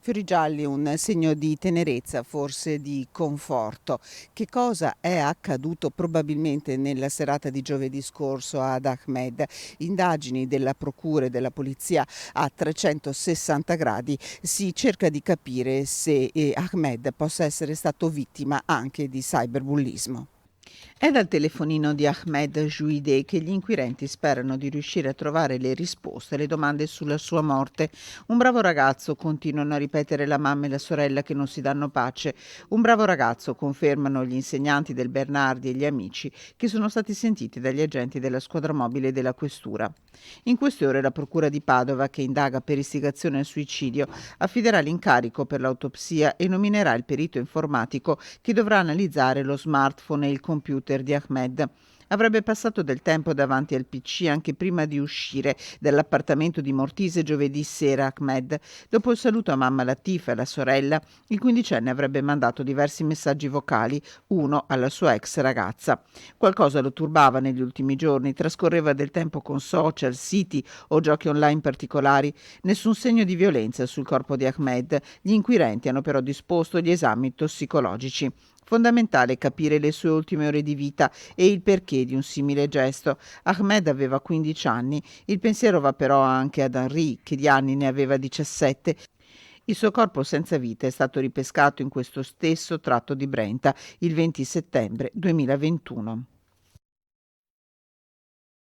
Fiori gialli, un segno di tenerezza, forse di conforto. Che cosa è accaduto probabilmente nella serata di giovedì scorso ad Ahmed? Indagini della procura e della polizia a 360 gradi. Si cerca di capire se Ahmed possa essere stato vittima anche di cyberbullismo. È dal telefonino di Ahmed Jouideh che gli inquirenti sperano di riuscire a trovare le risposte alle domande sulla sua morte. Un bravo ragazzo, continuano a ripetere la mamma e la sorella che non si danno pace. Un bravo ragazzo, confermano gli insegnanti del Bernardi e gli amici che sono stati sentiti dagli agenti della squadra mobile della questura. In queste ore la procura di Padova, che indaga per istigazione al suicidio, affiderà l'incarico per l'autopsia e nominerà il perito informatico che dovrà analizzare lo smartphone e il computer di Ahmed. Avrebbe passato del tempo davanti al PC anche prima di uscire dall'appartamento di Mortise giovedì sera. Ahmed, dopo il saluto a mamma Latifa e alla sorella, il quindicenne avrebbe mandato diversi messaggi vocali, uno alla sua ex ragazza. Qualcosa lo turbava negli ultimi giorni, trascorreva del tempo con social, siti o giochi online particolari. Nessun segno di violenza sul corpo di Ahmed. Gli inquirenti hanno però disposto gli esami tossicologici. Fondamentale capire le sue ultime ore di vita e il perché di un simile gesto. Ahmed aveva 15 anni, il pensiero va però anche ad Henri, che di anni ne aveva 17. Il suo corpo senza vita è stato ripescato in questo stesso tratto di Brenta il 20 settembre 2021.